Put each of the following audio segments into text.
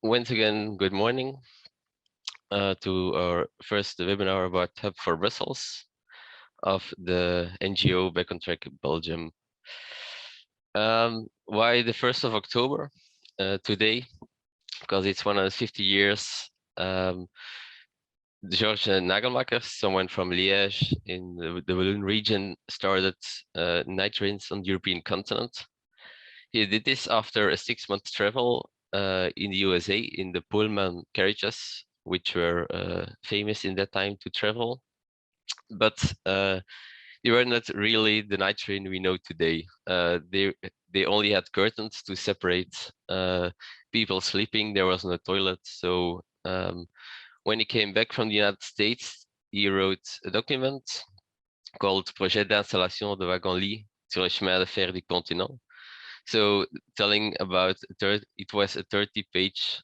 Once again, good morning to our first webinar about Hub for Brussels of the NGO Back on Track Belgium. Why the 1st of October today? Because it's 150 years. Georges Nagelmacher, someone from Liège in the Walloon region, started night trains on the European continent. He did this after a 6-month travel in the USA in the Pullman carriages, which were famous in that time to travel. But they were not really the night train we know today. They only had curtains to separate people sleeping. There was no toilet. So when he came back from the United States, he wrote a document called Projet d'installation de wagons-lits sur le chemin de fer du continent. So telling about, it was a 30-page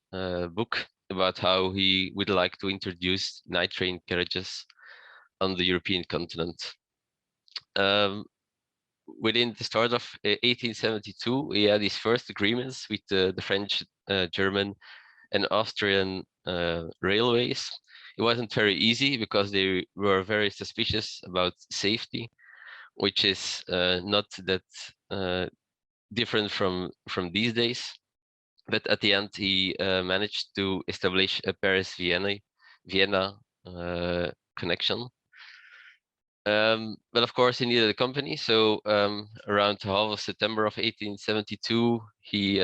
book about how he would like to introduce night train carriages on the European continent. Within the start of 1872, he had his first agreements with the French, German, and Austrian railways. It wasn't very easy because they were very suspicious about safety, which is not that different from these days. But at the end, he managed to establish a Paris-Vienna connection. But of course, he needed a company. So around half of September of 1872, he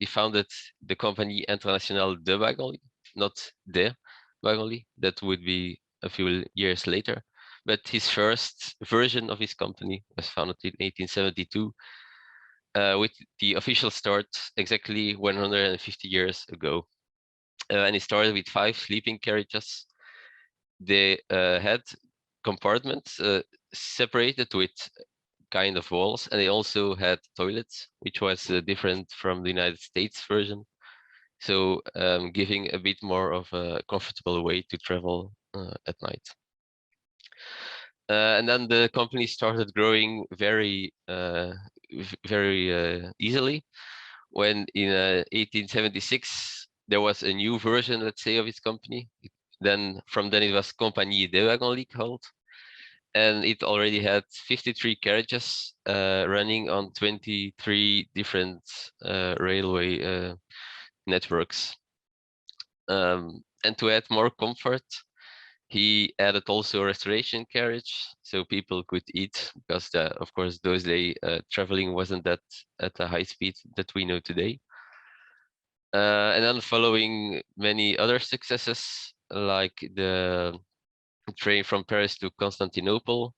founded the company Internationale de Wagons-lits, not de Wagons-lits. That would be a few years later. But his first version of his company was founded in 1872, with the official start exactly 150 years ago. And it started with 5 sleeping carriages. They had compartments separated with kind of walls, and they also had toilets, which was different from the United States version. So giving a bit more of a comfortable way to travel at night. And then the company started growing very easily. When in 1876 there was a new version, let's say, of its company. From then it was Compagnie des Wagons-lits called, and it already had 53 carriages running on 23 different railway networks. And to add more comfort, he added also a restoration carriage, so people could eat, because of course those days traveling wasn't that at a high speed that we know today. And then following many other successes, like the train from Paris to Constantinople,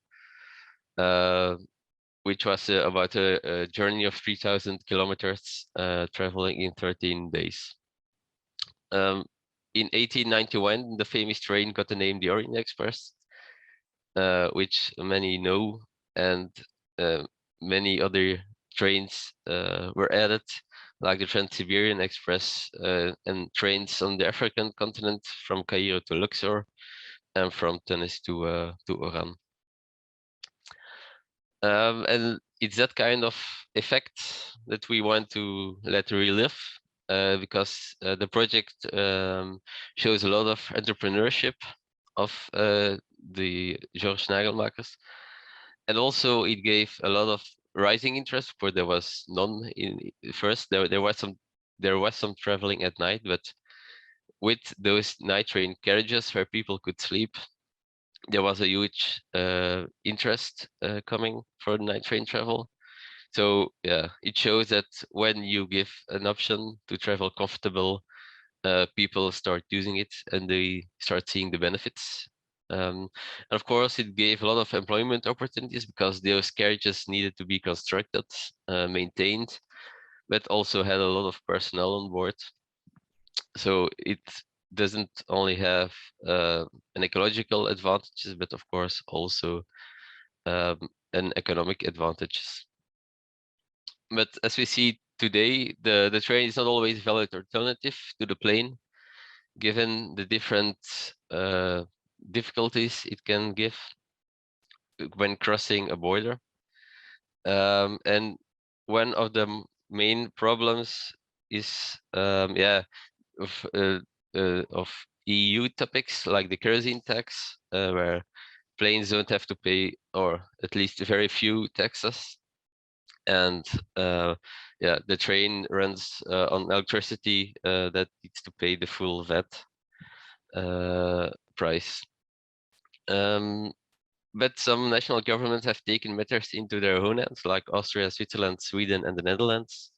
which was about a journey of 3,000 kilometers, traveling in 13 days. In 1891, the famous train got the name the Orient Express, which many know, and many other trains were added, like the Trans-Siberian Express, and trains on the African continent from Cairo to Luxor, and from Tunis to Oran. And it's that kind of effect that we want to let relive, because the project shows a lot of entrepreneurship of the Georges Nagelmakers, and also it gave a lot of rising interest, where there was none in first. There was some traveling at night, but with those night train carriages where people could sleep, there was a huge interest coming for night train travel. So yeah, it shows that when you give an option to travel comfortable, people start using it and they start seeing the benefits. And of course, it gave a lot of employment opportunities, because those carriages needed to be constructed, maintained, but also had a lot of personnel on board. So it doesn't only have an ecological advantages, but of course also an economic advantages. But as we see today, the train is not always a valid alternative to the plane, given the different difficulties it can give when crossing a border. And one of the main problems is, of EU topics like the kerosene tax, where planes don't have to pay, or at least very few taxes. And yeah, the train runs on electricity that needs to pay the full VAT price. But some national governments have taken matters into their own hands, like Austria, Switzerland, Sweden, and the Netherlands.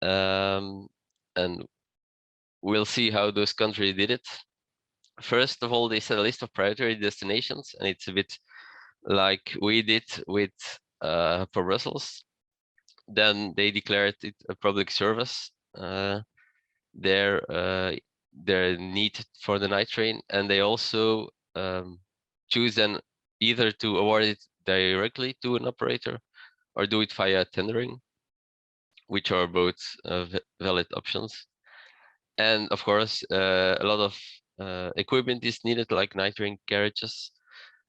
And we'll see how those countries did it. First of all, they set a list of priority destinations, and it's a bit like we did with for Brussels. Then they declared it a public service, their need for the night train, and they also choose then either to award it directly to an operator or do it via tendering, which are both valid options. And of course, a lot of equipment is needed, like night train carriages,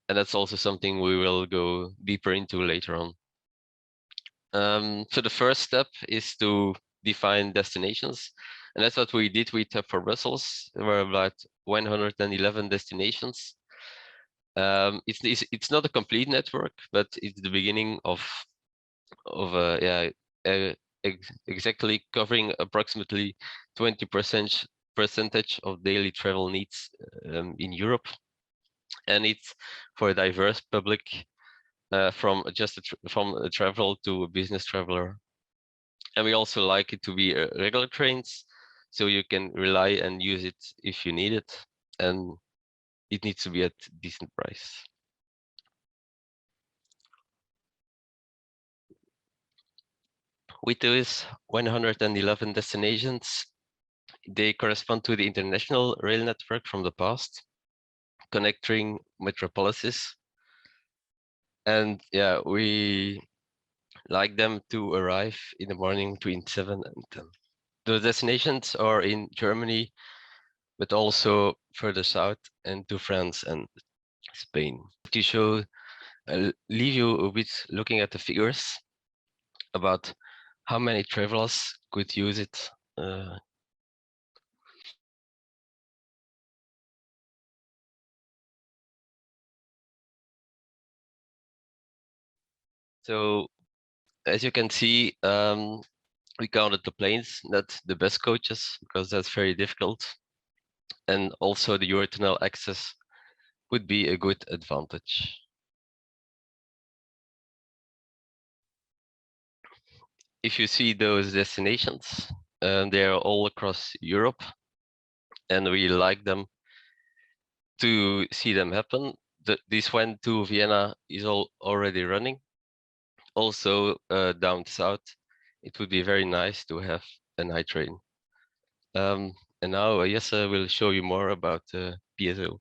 and that's also something we will go deeper into later on. So the first step is to define destinations, and that's what we did with for Brussels. There were about 111 destinations. It's not a complete network, but it's the beginning of yeah, exactly covering approximately 20% of daily travel needs in Europe, and it's for a diverse public, from a travel to a business traveler. And we also like it to be regular trains, so you can rely and use it if you need it, and it needs to be at decent price. With those 111 destinations, they correspond to the international rail network from the past, connecting metropolises. And yeah, we like them to arrive in the morning between 7 and 10. The destinations are in Germany, but also further south and to France and Spain. To show, I'll leave you a bit looking at the figures about how many travelers could use it. So as you can see, we counted the planes, not the bus coaches, because that's very difficult. And also the Eurotunnel access would be a good advantage. If you see those destinations, they are all across Europe, and we like them to see them happen. This one to Vienna is already running. Also down south, it would be very nice to have a night train. And now Jesse will show you more about PSO.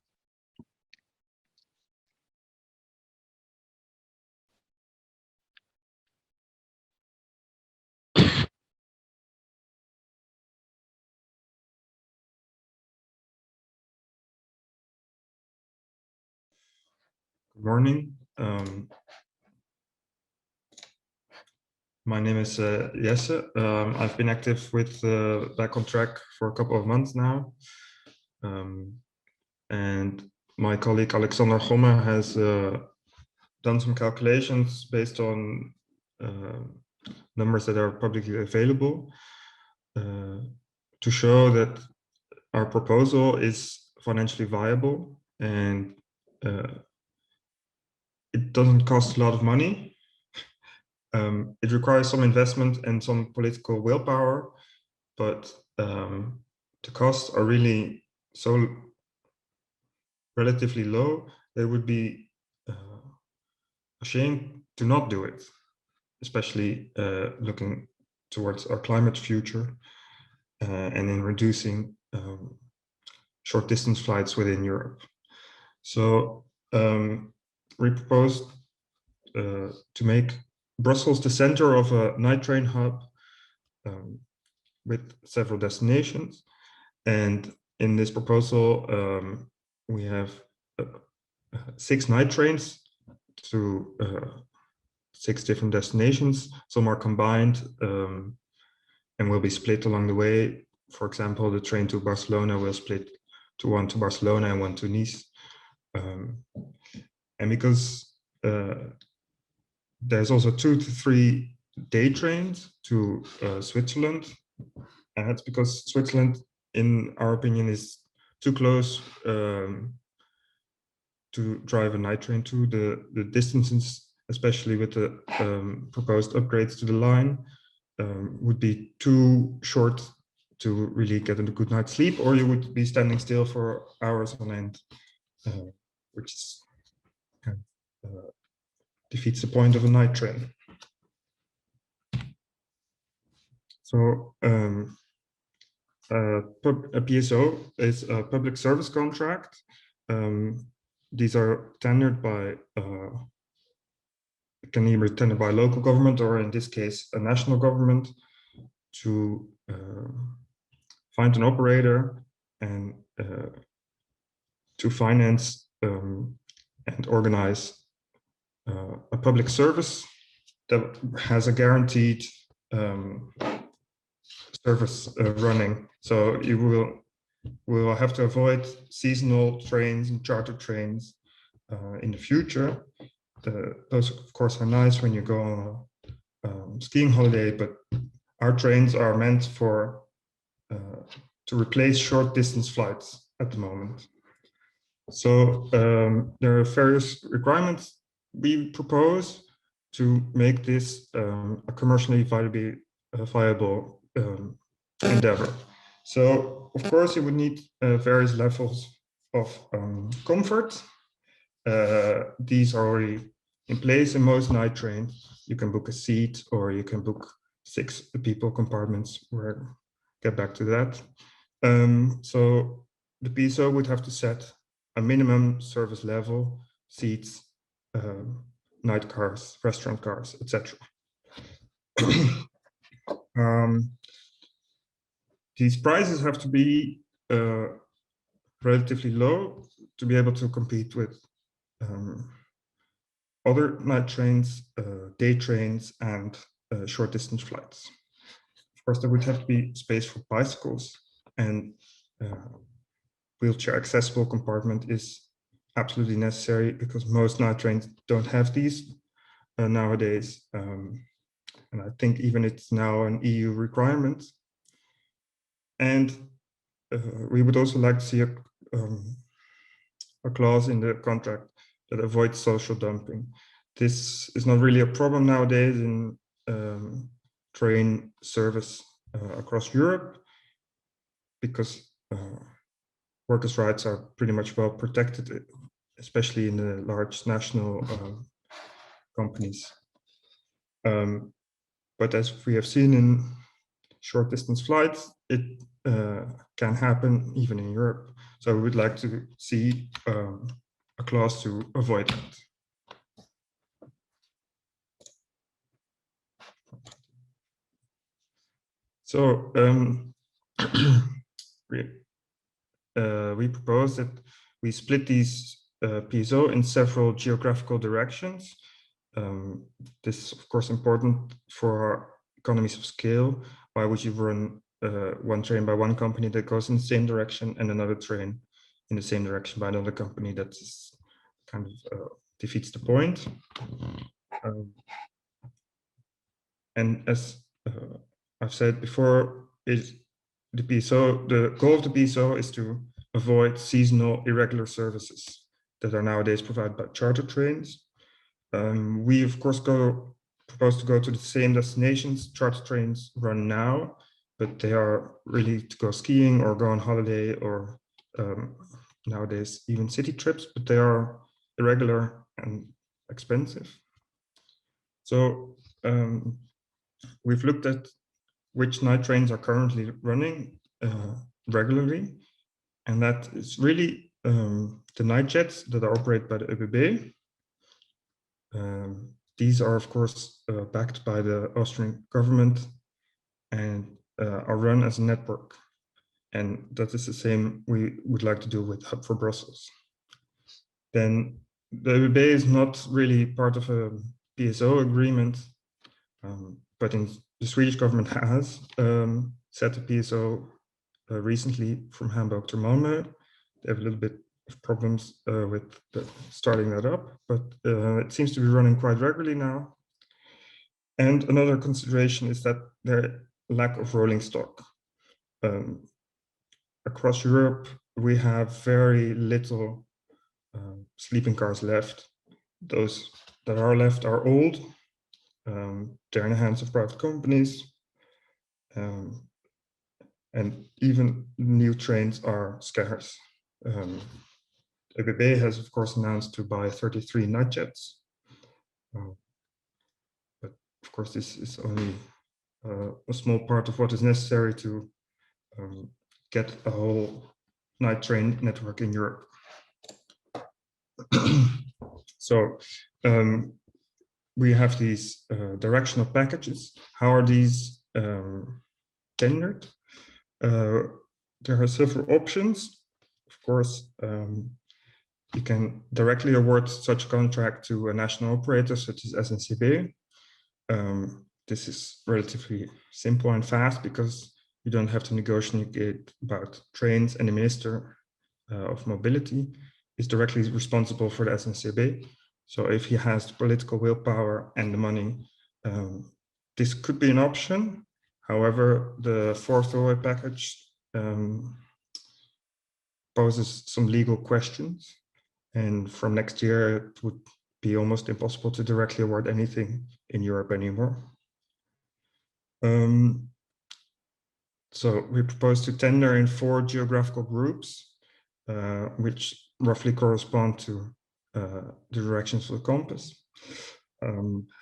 Good morning. My name is Jesse. I've been active with Back on Track for a couple of months now. And my colleague Alexander Gomme has done some calculations based on numbers that are publicly available to show that our proposal is financially viable and it doesn't cost a lot of money. It requires some investment and some political willpower, but the costs are really so relatively low, they would be a shame to not do it, especially looking towards our climate future and in reducing short distance flights within Europe. So we proposed to make Brussels the center of a night train hub with several destinations. And in this proposal, we have 6 night trains to 6 different destinations. Some are combined and will be split along the way for example, the train to Barcelona will split to one to Barcelona and one to Nice. And because there's also 2 to 3 day trains to Switzerland, and that's because Switzerland, in our opinion, is too close to drive a night train to. The distances, especially with the proposed upgrades to the line, would be too short to really get a good night's sleep, or you would be standing still for hours on end, which is, defeats the point of a night train. So a PSO is a public service contract. These are tendered by, can either be tendered by local government, or in this case, a national government, to find an operator and to finance and organize a public service that has a guaranteed service running. So you will have to avoid seasonal trains and charter trains in the future. Those, of course, are nice when you go on a skiing holiday, but our trains are meant for to replace short distance flights at the moment. So there are various requirements we propose to make this a commercially viable endeavor. So, of course, you would need various levels of comfort. These are already in place in most night trains. You can book a seat, or you can book 6 people compartments. We'll get back to that. So the PSO would have to set a minimum service level, seats, night cars, restaurant cars, etc. These prices have to be relatively low to be able to compete with other night trains, day trains, and short distance flights. Of course, there would have to be space for bicycles, and wheelchair accessible compartment is absolutely necessary because most night trains don't have these nowadays. And I think even it's now an EU requirement. And we would also like to see a clause in the contract that avoids social dumping. This is not really a problem nowadays in train service across Europe, because workers' rights are pretty much well protected, especially in the large national companies. But as we have seen in short distance flights, it can happen even in Europe. So we would like to see a clause to avoid that. So we propose that we split these PSO in several geographical directions. This is, of course, important for our economies of scale. Why would you run one train by one company that goes in the same direction and another train in the same direction by another company? That is kind of defeats the point. And as I've said before, the goal of the PSO is to avoid seasonal irregular services that are nowadays provided by charter trains. We, of course, propose to go to the same destinations charter trains run now, but they are really to go skiing or go on holiday, or nowadays even city trips, but they are irregular and expensive. So we've looked at which night trains are currently running regularly, and that is really the night jets that are operated by the ÖBB. These are, of course, backed by the Austrian government and are run as a network. And that is the same we would like to do with Hub for Brussels. Then the ÖBB is not really part of a PSO agreement, but the Swedish government has set a PSO recently from Hamburg to Malmö. They have a little bit of problems with starting that up, but it seems to be running quite regularly now. And another consideration is that the lack of rolling stock. Across Europe, we have very little sleeping cars left. Those that are left are old. They're in the hands of private companies. And even new trains are scarce. ÖBB has, of course, announced to buy 33 night jets. But of course, this is only a small part of what is necessary to get a whole night train network in Europe. So we have these directional packages. How are these tendered? There are several options. Of course, you can directly award such a contract to a national operator such as SNCB. This is relatively simple and fast because you don't have to negotiate about trains, and the Minister of Mobility is directly responsible for the SNCB. So if he has the political willpower and the money, this could be an option. However, the fourth railway package poses some legal questions. And from next year, it would be almost impossible to directly award anything in Europe anymore. So we propose to tender in 4 geographical groups, which roughly correspond to the directions of the compass.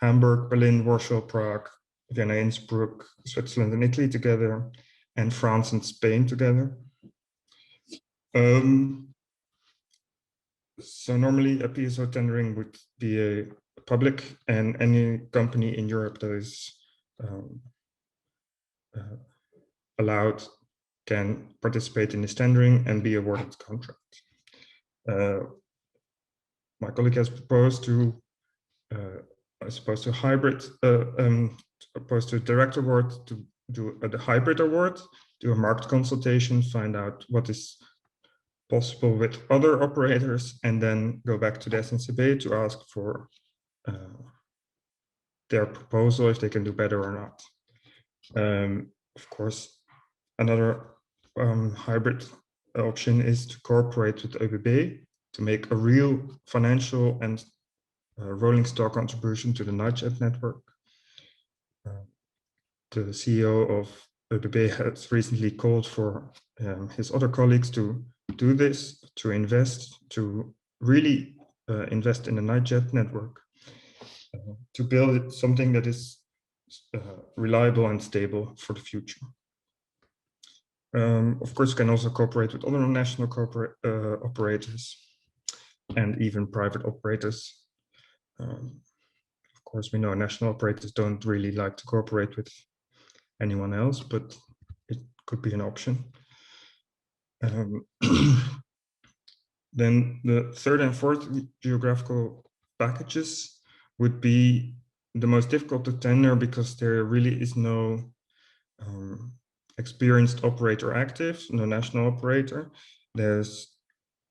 Hamburg, Berlin, Warsaw, Prague, Vienna, Innsbruck, Switzerland and Italy together, and France and Spain together. So normally a PSO tendering would be a public, and any company in Europe that is allowed can participate in this tendering and be awarded the contract. My colleague has proposed to, as opposed to hybrid, opposed to direct award, to do the hybrid award, do a market consultation, find out what is possible with other operators, and then go back to the SNCB to ask for their proposal if they can do better or not. Of course, another hybrid option is to cooperate with ÖBB to make a real financial and rolling stock contribution to the nightjet network. The CEO of ÖBB has recently called for his other colleagues to do this, to invest, to really invest in the nightjet network, to build something that is reliable and stable for the future. Of course, you can also cooperate with other national operators and even private operators. Of course, we know national operators don't really like to cooperate with anyone else, but it could be an option. Then the third and fourth geographical packages would be the most difficult to tender because there really is no experienced operator active, no national operator. There's,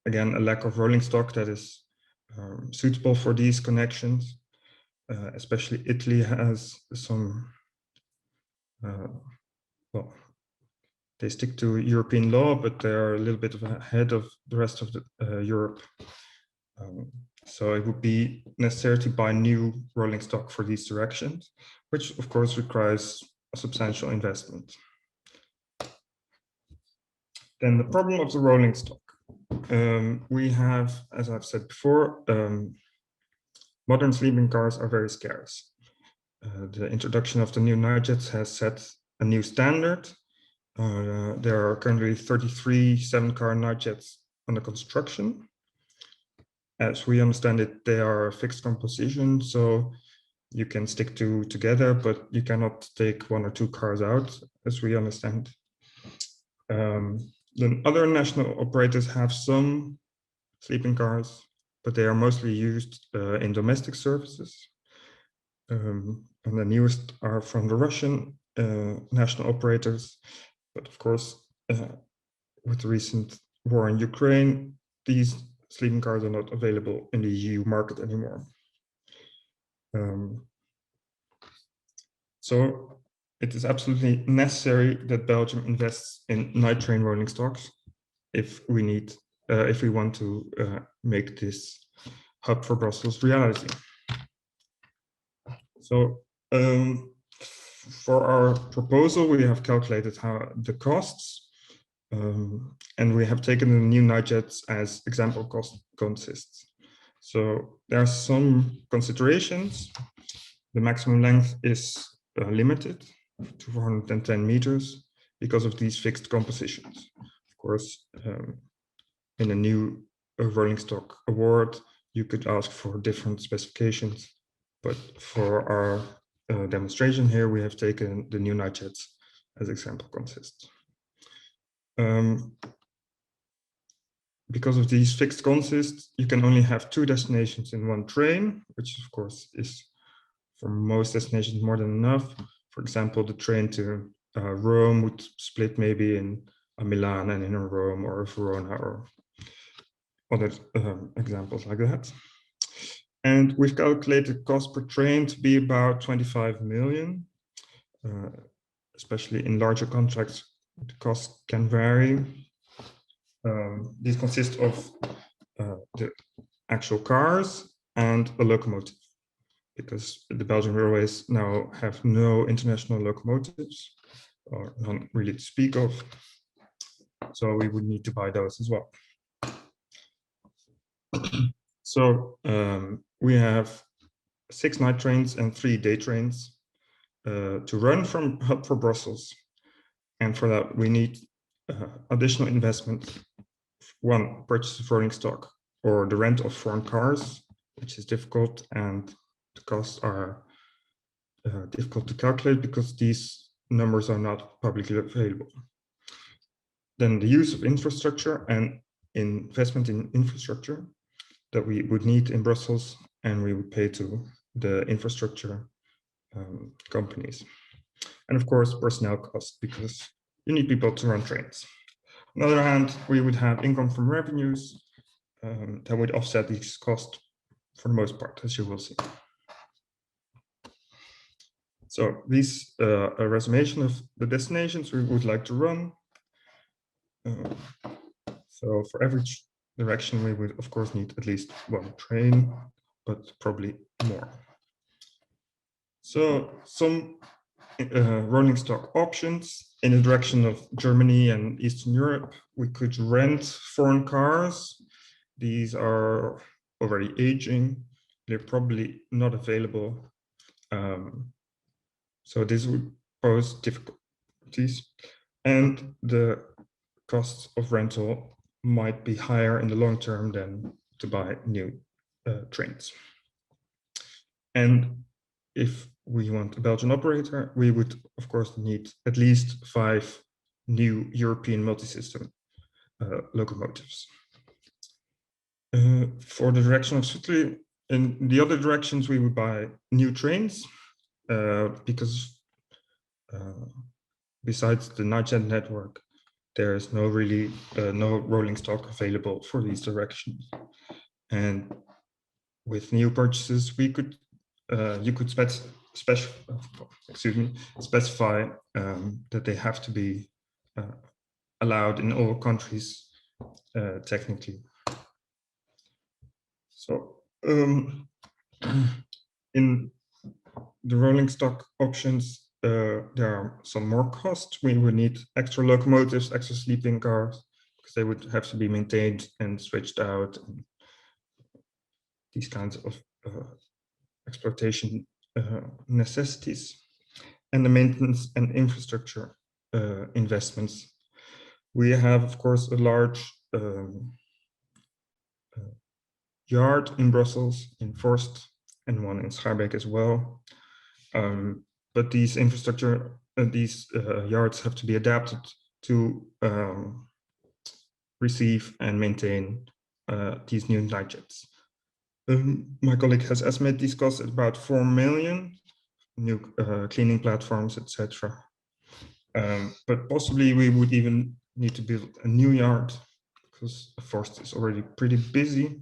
again, a lack of rolling stock that is suitable for these connections. Especially Italy has some, well, they stick to European law, but they are a little bit ahead of the rest of Europe. So it would be necessary to buy new rolling stock for these directions, which of course requires a substantial investment. Then the problem of the rolling stock. We have, as I've said before, modern sleeping cars are very scarce. The introduction of the new nightjets has set a new standard. There are currently 33 7-car nightjets under construction. As we understand it, they are a fixed composition, so you can stick two together, but you cannot take 1 or 2 cars out, as we understand. Then other national operators have some sleeping cars, but they are mostly used in domestic services. And the newest are from the Russian national operators. But of course, with the recent war in Ukraine, these sleeping cars are not available in the EU market anymore. So it is absolutely necessary that Belgium invests in night train rolling stocks if we want to make this hub for Brussels reality. So for our proposal, we have calculated how the costs, and we have taken the new night jets as example cost consists. So there are some considerations. The maximum length is limited to 410 meters because of these fixed compositions. Of course, in a new rolling stock award, you could ask for different specifications, but for our demonstration here, we have taken the new night jets as example consists. Because of these fixed consists, you can only have 2 destinations in one train, which of course is for most destinations more than enough. For example, the train to Rome would split maybe in a Milan and in a Rome or a Verona or other examples like that. And we've calculated cost per train to be about 25 million, especially in larger contracts, the cost can vary. These consist of the actual cars and a locomotive, because the Belgian railways now have no international locomotives, or none really to speak of. So we would need to buy those as well. So we have 6 night trains and 3 day trains to run from hub for Brussels. And for that, we need additional investment. 1, purchase of rolling stock or the rent of foreign cars, which is difficult, and the costs are difficult to calculate because these numbers are not publicly available. Then the use of infrastructure and investment in infrastructure that we would need in Brussels, and we would pay to the infrastructure companies. And of course, personnel costs, because you need people to run trains. On the other hand, we would have income from revenues that would offset these costs for the most part, as you will see. So these a resummation of the destinations we would like to run. So for every direction, we would of course need at least 1 train, but probably more. So some rolling stock options in the direction of Germany and Eastern Europe. We could rent foreign cars. These are already aging. They're probably not available. So this would pose difficulties. And the costs of rental might be higher in the long term than to buy new trains. And if we want a Belgian operator, we would, of course, need at least 5 new European multi-system locomotives. For the direction of Switzerland, in the other directions, we would buy new trains because besides the nightjet network, there is no rolling stock available for these directions. And with new purchases, we could you could specify that they have to be allowed in all countries technically. So in the rolling stock options, there are some more costs. We would need extra locomotives, extra sleeping cars, because they would have to be maintained and switched out. And these kinds of exploitation necessities, and the maintenance and infrastructure investments. We have, of course, a large yard in Brussels, in Forst, and one in Schaerbeek as well. But these infrastructure, these yards have to be adapted to receive and maintain these new night jets. My colleague has estimated these costs at about 4 million, new cleaning platforms, etc. But possibly we would even need to build a new yard because the forest is already pretty busy.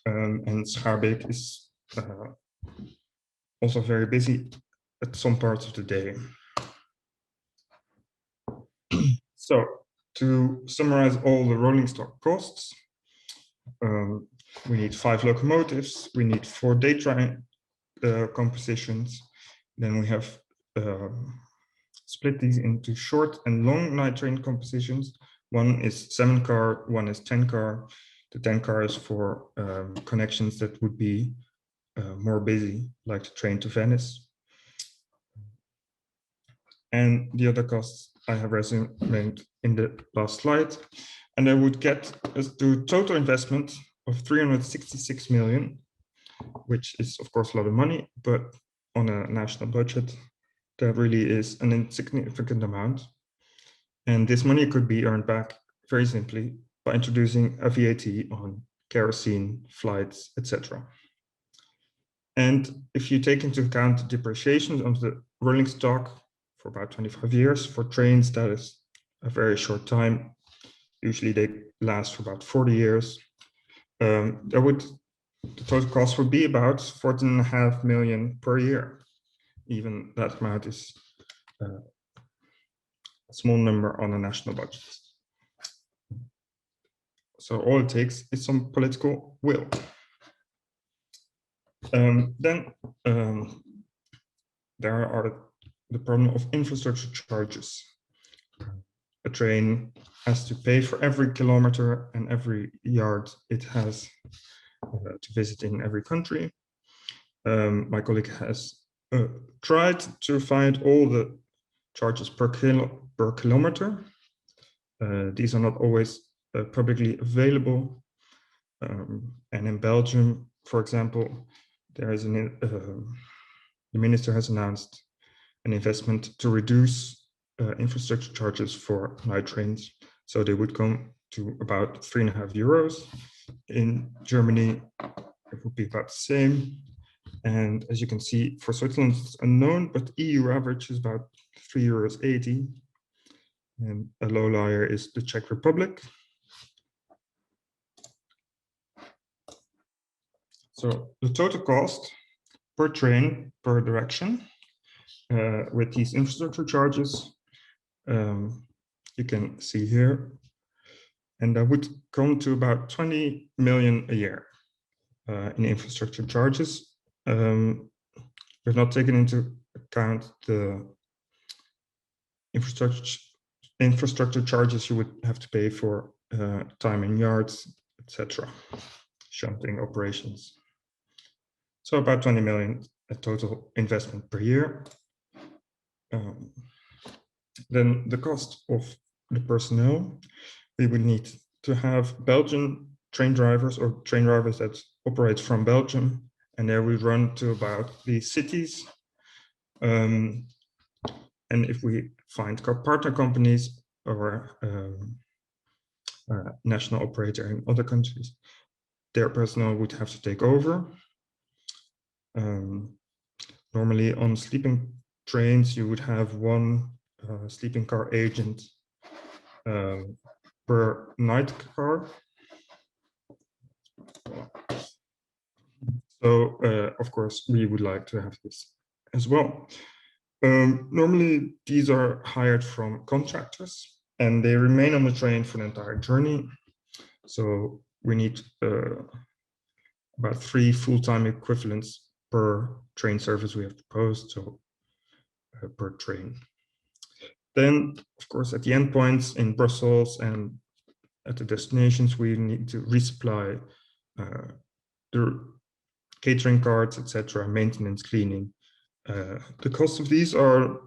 And Schaarbeek is also very busy at some parts of the day. So to summarize all the rolling stock costs, we need 5 locomotives, we need 4 day train compositions. Then we have split these into short and long night train compositions. One is 7-car, one is 10-car. The 10-car is for connections that would be more busy, like the train to Venice. And the other costs I have resumed in the last slide. And I would get us to total investment of 366 million, which is of course a lot of money, but on a national budget, that really is an insignificant amount. And this money could be earned back very simply by introducing a VAT on kerosene, flights, etc. And if you take into account the depreciation of the rolling stock for about 25 years, for trains, that is a very short time. Usually they last for about 40 years. The total cost would be about 14.5 million per year. Even that amount is a small number on a national budget. So all it takes is some political will. Then there are the problem of infrastructure charges. A train has to pay for every kilometer and every yard it has to visit in every country. My colleague has tried to find all the charges per kilometer. These are not always publicly available. And in Belgium, for example, there is the minister has announced an investment to reduce infrastructure charges for night trains. So they would come to about 3.5 euros. In Germany, it would be about the same. And as you can see, for Switzerland, it's unknown, but EU average is about 3.80 euros. And a low liar is the Czech Republic. So the total cost per train, per direction, with these infrastructure charges, you can see here, and that would come to about 20 million a year in infrastructure charges. We've not taken into account the infrastructure charges you would have to pay for time in yards, etc., shunting operations. So about 20 million total investment per year. Then the cost of the personnel, we would need to have Belgian train drivers or train drivers that operate from Belgium, and they will run to about these cities. And if we find partner companies or national operator in other countries, their personnel would have to take over. Normally on sleeping trains, you would have one sleeping car agent per night car. So of course, we would like to have this as well. Normally, these are hired from contractors and they remain on the train for the entire journey. So we need about 3 full-time equivalents per train service we have proposed, so per train. Then, of course, at the endpoints in Brussels and at the destinations, we need to resupply the catering carts, etc., maintenance, cleaning. The costs of these are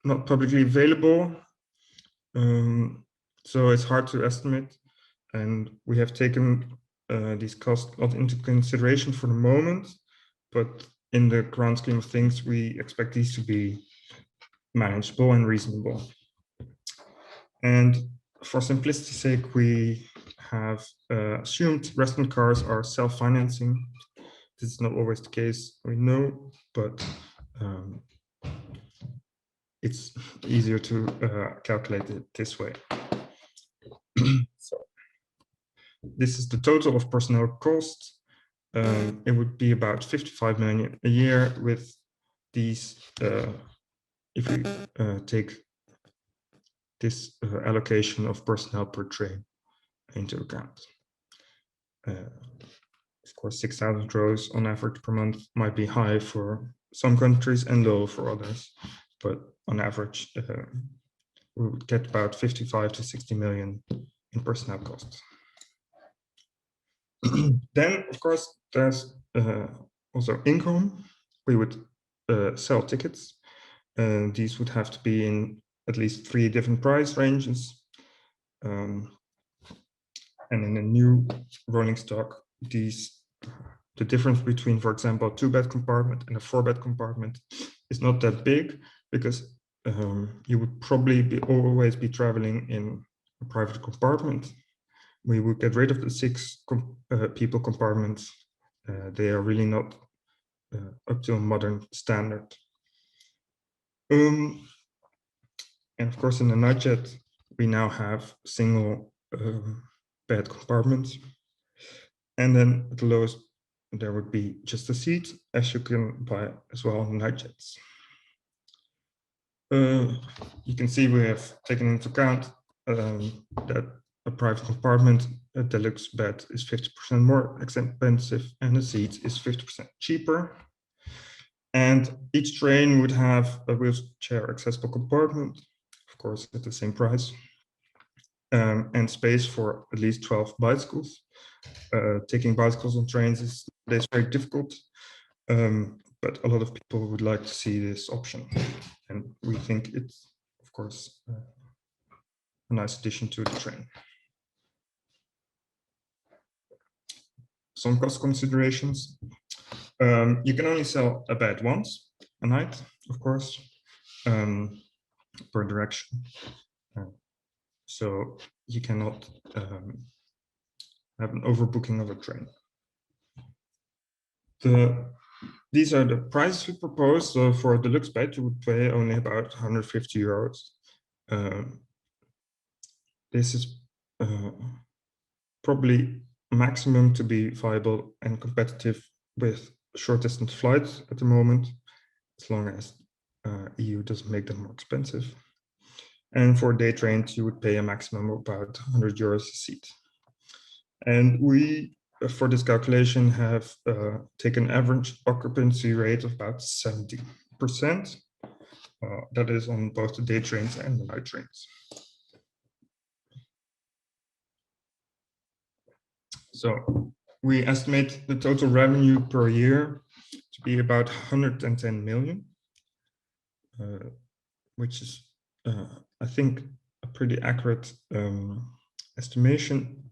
not publicly available, so it's hard to estimate. And we have taken these costs not into consideration for the moment, but in the grand scheme of things, we expect these to be manageable and reasonable. And for simplicity's sake, we have assumed restaurant cars are self-financing. This is not always the case, we know, but it's easier to calculate it this way. So this is the total of personnel costs. It would be about 55 million a year with these, if we take this allocation of personnel per train into account. Of course, 6,000 rows on average per month might be high for some countries and low for others, but on average, we would get about 55 to 60 million in personnel costs. Then, of course, there's also income. We would sell tickets. These would have to be in at least 3 different price ranges. And in a new rolling stock, the difference between, for example, a 2-bed compartment and a 4-bed compartment is not that big, because you would probably always be traveling in a private compartment. We would get rid of the 6 people compartments. They are really not up to a modern standard. And of course, in the night jet, we now have single bed compartments. And then at the lowest, there would be just a seat, as you can buy as well on night jets. You can see we have taken into account that a private compartment, a deluxe bed, is 50% more expensive and the seat is 50% cheaper. And each train would have a wheelchair accessible compartment, of course, at the same price, and space for at least 12 bicycles. Taking bicycles on trains is very difficult, but a lot of people would like to see this option. And we think it's, of course, a nice addition to the train. Some cost considerations. You can only sell a bed once a night, of course, per direction. So you cannot have an overbooking of a train. These are the prices we propose. So for a deluxe bed, you would pay only about 150 euros. This is probably maximum to be viable and competitive with short distance flights at the moment, as long as EU doesn't make them more expensive. And for day trains, you would pay a maximum of about 100 euros a seat. And we, for this calculation, have taken average occupancy rate of about 70%. That is on both the day trains and the night trains. So we estimate the total revenue per year to be about 110 million, which is, I think, a pretty accurate estimation,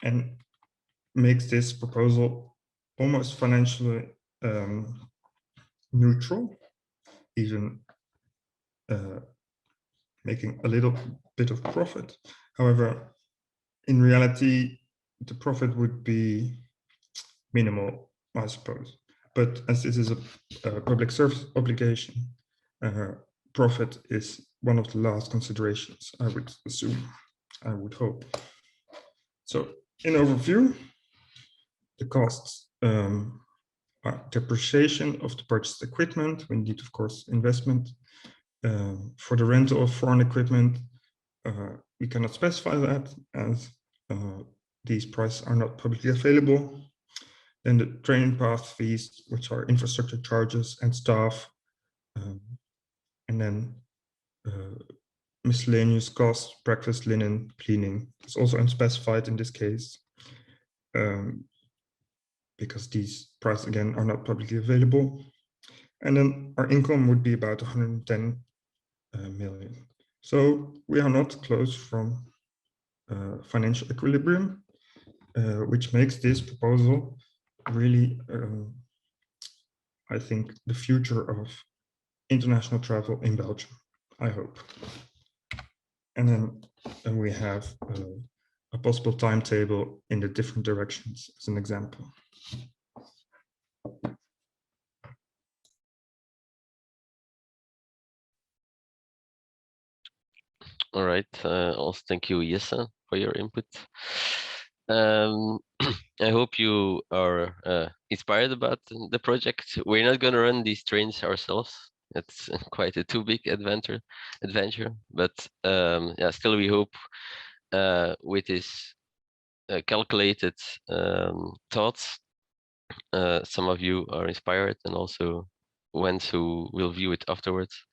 and makes this proposal almost financially neutral, even making a little bit of profit. However, in reality, the profit would be minimal, I suppose. But as this is a public service obligation, profit is one of the last considerations, I would assume, I would hope. So in overview, the costs are depreciation of the purchased equipment. We need, of course, investment. For the rental of foreign equipment, we cannot specify that, as these prices are not publicly available. Then the train path fees, which are infrastructure charges and staff, and then miscellaneous costs, breakfast, linen, cleaning is also unspecified in this case, because these prices again are not publicly available. And then our income would be about 110 million. So we are not close from financial equilibrium, which makes this proposal really, I think, the future of international travel in Belgium, I hope. And then we have a possible timetable in the different directions as an example. All right. Also, thank you, Jesse, for your input. Um, I hope you are inspired about the project. We're not going to run these trains ourselves. It's quite a too big adventure, but yeah, still we hope with this calculated thoughts, some of you are inspired, and also ones who will view it afterwards.